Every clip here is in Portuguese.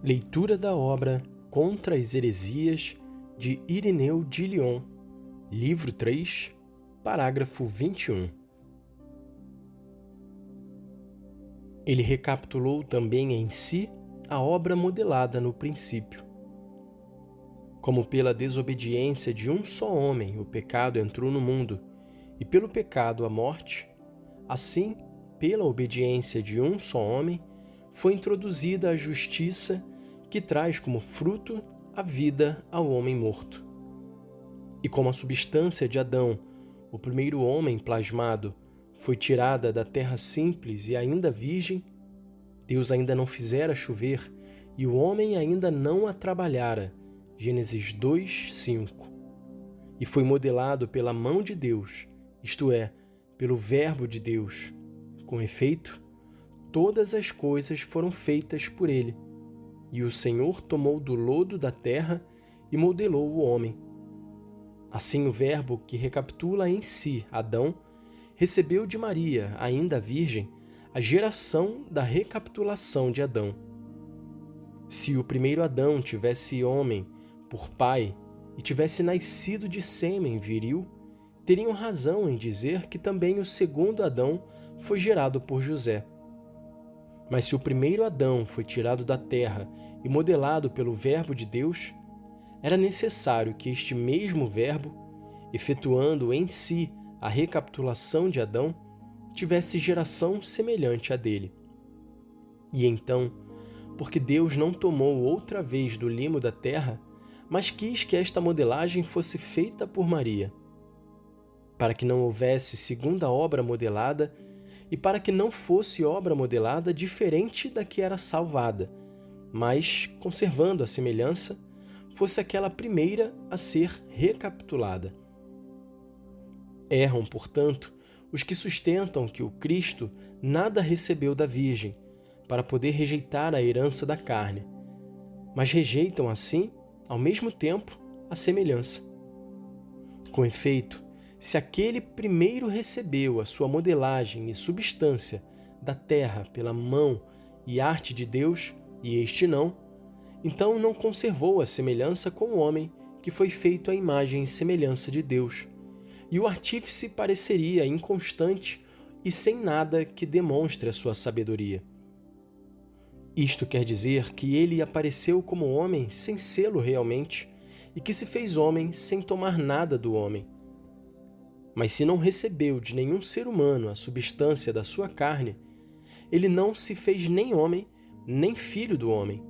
Leitura da obra Contra as Heresias, de Irineu de Lyon, livro 3, parágrafo 21. Ele recapitulou também em si a obra modelada no princípio. Como pela desobediência de um só homem o pecado entrou no mundo, e pelo pecado a morte, assim, pela obediência de um só homem, foi introduzida a justiça que traz como fruto a vida ao homem morto. E como a substância de Adão, o primeiro homem plasmado, foi tirada da terra simples e ainda virgem, Deus ainda não fizera chover e o homem ainda não a trabalhara. Gênesis 2, 5. E foi modelado pela mão de Deus, isto é, pelo Verbo de Deus. Com efeito, todas as coisas foram feitas por ele. E o Senhor tomou do lodo da terra e modelou o homem. Assim o Verbo que recapitula em si Adão, recebeu de Maria, ainda virgem, a geração da recapitulação de Adão. Se o primeiro Adão tivesse homem por pai e tivesse nascido de sêmen viril, teriam razão em dizer que também o segundo Adão foi gerado por José. Mas se o primeiro Adão foi tirado da terra e modelado pelo Verbo de Deus, era necessário que este mesmo Verbo, efetuando em si a recapitulação de Adão, tivesse geração semelhante à dele. E então, porque Deus não tomou outra vez do limo da terra, mas quis que esta modelagem fosse feita por Maria, para que não houvesse segunda obra modelada e para que não fosse obra modelada diferente da que era salvada, mas, conservando a semelhança, fosse aquela primeira a ser recapitulada. Erram, portanto, os que sustentam que o Cristo nada recebeu da Virgem, para poder rejeitar a herança da carne, mas rejeitam, assim, ao mesmo tempo, a semelhança. Com efeito, se aquele primeiro recebeu a sua modelagem e substância da terra pela mão e arte de Deus, e este não, então não conservou a semelhança com o homem que foi feito à imagem e semelhança de Deus, e o artífice pareceria inconstante e sem nada que demonstre a sua sabedoria. Isto quer dizer que ele apareceu como homem sem sê-lo realmente, e que se fez homem sem tomar nada do homem. Mas se não recebeu de nenhum ser humano a substância da sua carne, ele não se fez nem homem, nem filho do homem.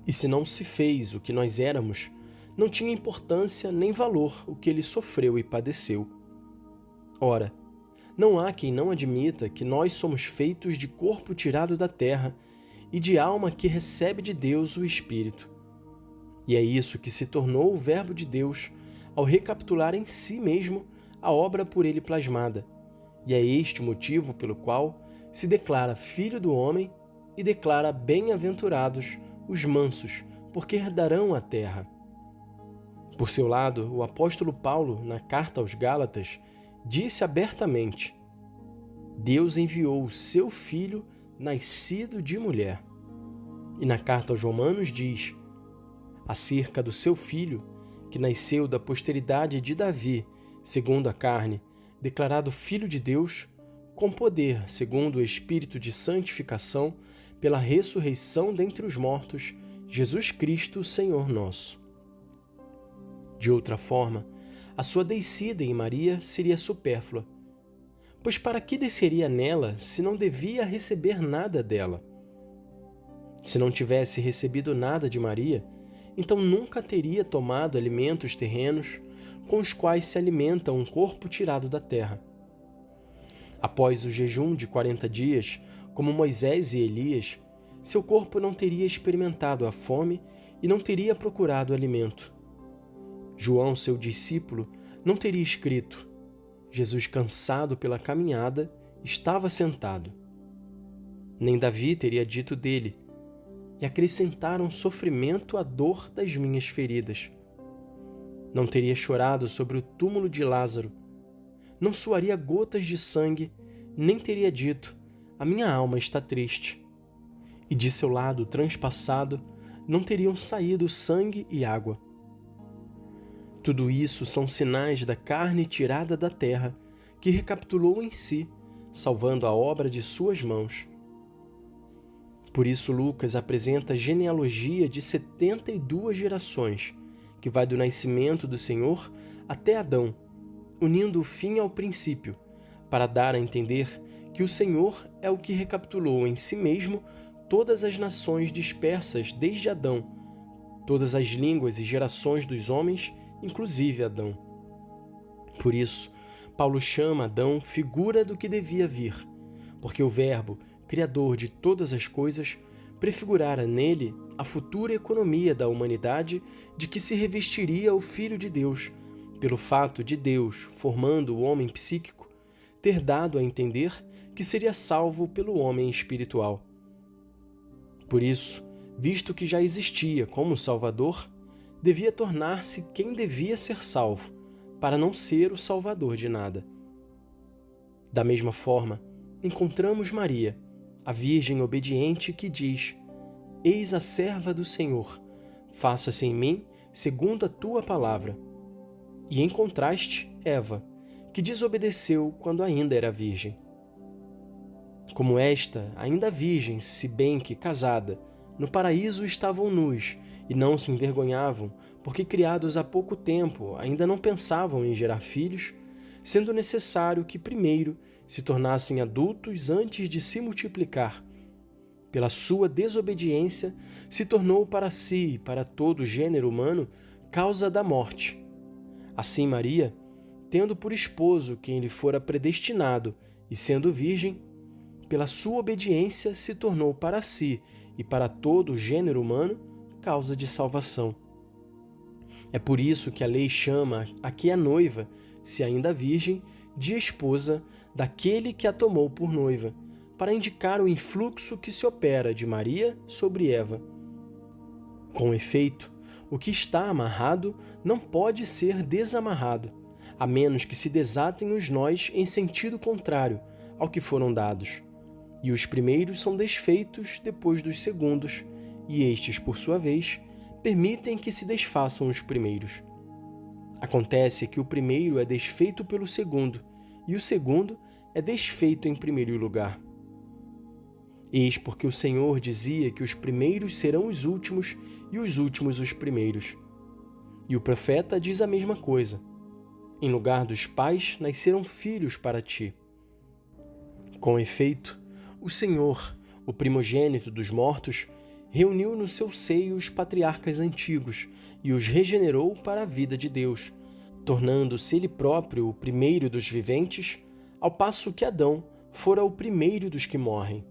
E se não se fez o que nós éramos, não tinha importância nem valor o que ele sofreu e padeceu. Ora, não há quem não admita que nós somos feitos de corpo tirado da terra e de alma que recebe de Deus o Espírito. E é isso que se tornou o Verbo de Deus ao recapitular em si mesmo a obra por ele plasmada, e é este o motivo pelo qual se declara filho do homem e declara bem-aventurados os mansos, porque herdarão a terra. Por seu lado, o apóstolo Paulo, na carta aos Gálatas, disse abertamente: Deus enviou o seu Filho nascido de mulher. E na carta aos Romanos diz, acerca do seu Filho, que nasceu da posteridade de Davi, segundo a carne, declarado Filho de Deus, com poder, segundo o Espírito de santificação, pela ressurreição dentre os mortos, Jesus Cristo, Senhor nosso. De outra forma, a sua descida em Maria seria supérflua, pois para que desceria nela se não devia receber nada dela? Se não tivesse recebido nada de Maria, então nunca teria tomado alimentos terrenos com os quais se alimenta um corpo tirado da terra. Após o jejum de 40 dias, como Moisés e Elias, seu corpo não teria experimentado a fome e não teria procurado alimento. João, seu discípulo, não teria escrito: Jesus, cansado pela caminhada, estava sentado. Nem Davi teria dito dele: e acrescentaram sofrimento à dor das minhas feridas. Não teria chorado sobre o túmulo de Lázaro, não suaria gotas de sangue, nem teria dito: a minha alma está triste. e de seu lado transpassado não teriam saído sangue e água. Tudo isso são sinais da carne tirada da terra, que recapitulou em si, salvando a obra de suas mãos. Por isso Lucas apresenta a genealogia de 72 gerações, que vai do nascimento do Senhor até Adão, unindo o fim ao princípio, para dar a entender que o Senhor é o que recapitulou em si mesmo todas as nações dispersas desde Adão, todas as línguas e gerações dos homens, inclusive Adão. Por isso, Paulo chama Adão figura do que devia vir, porque o Verbo, Criador de todas as coisas, prefigurara nele a futura economia da humanidade de que se revestiria o Filho de Deus, pelo fato de Deus, formando o homem psíquico, ter dado a entender que seria salvo pelo homem espiritual. Por isso, visto que já existia como Salvador, devia tornar-se quem devia ser salvo, para não ser o salvador de nada. Da mesma forma, encontramos Maria, a Virgem obediente que diz: Eis a serva do Senhor, faça-se em mim segundo a tua palavra. E em contraste, Eva, que desobedeceu quando ainda era virgem. Como esta, ainda virgem, se bem que casada, no paraíso estavam nus e não se envergonhavam, porque criados há pouco tempo ainda não pensavam em gerar filhos, sendo necessário que primeiro se tornassem adultos antes de se multiplicar. Pela sua desobediência, se tornou para si e para todo o gênero humano causa da morte. Assim Maria, tendo por esposo quem lhe fora predestinado e sendo virgem, pela sua obediência se tornou para si e para todo o gênero humano causa de salvação. É por isso que a lei chama a que é noiva, se ainda virgem, de esposa daquele que a tomou por noiva, para indicar o influxo que se opera de Maria sobre Eva. Com efeito, o que está amarrado não pode ser desamarrado, a menos que se desatem os nós em sentido contrário ao que foram dados. E os primeiros são desfeitos depois dos segundos, e estes, por sua vez, permitem que se desfaçam os primeiros. Acontece que o primeiro é desfeito pelo segundo, e o segundo é desfeito em primeiro lugar. Eis porque o Senhor dizia que os primeiros serão os últimos e os últimos os primeiros. E o profeta diz a mesma coisa: em lugar dos pais nasceram filhos para ti. Com efeito, o Senhor, o primogênito dos mortos, reuniu no seu seio os patriarcas antigos e os regenerou para a vida de Deus, tornando-se ele próprio o primeiro dos viventes, ao passo que Adão fora o primeiro dos que morrem.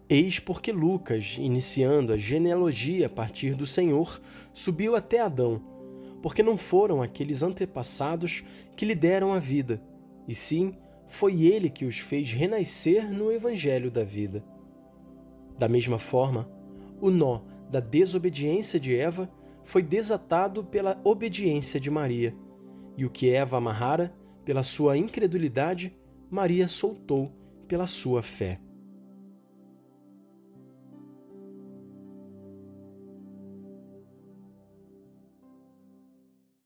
Eis porque Lucas, iniciando a genealogia a partir do Senhor, subiu até Adão, porque não foram aqueles antepassados que lhe deram a vida, e sim, foi ele que os fez renascer no Evangelho da vida. Da mesma forma, o nó da desobediência de Eva foi desatado pela obediência de Maria, e o que Eva amarrara pela sua incredulidade, Maria soltou pela sua fé.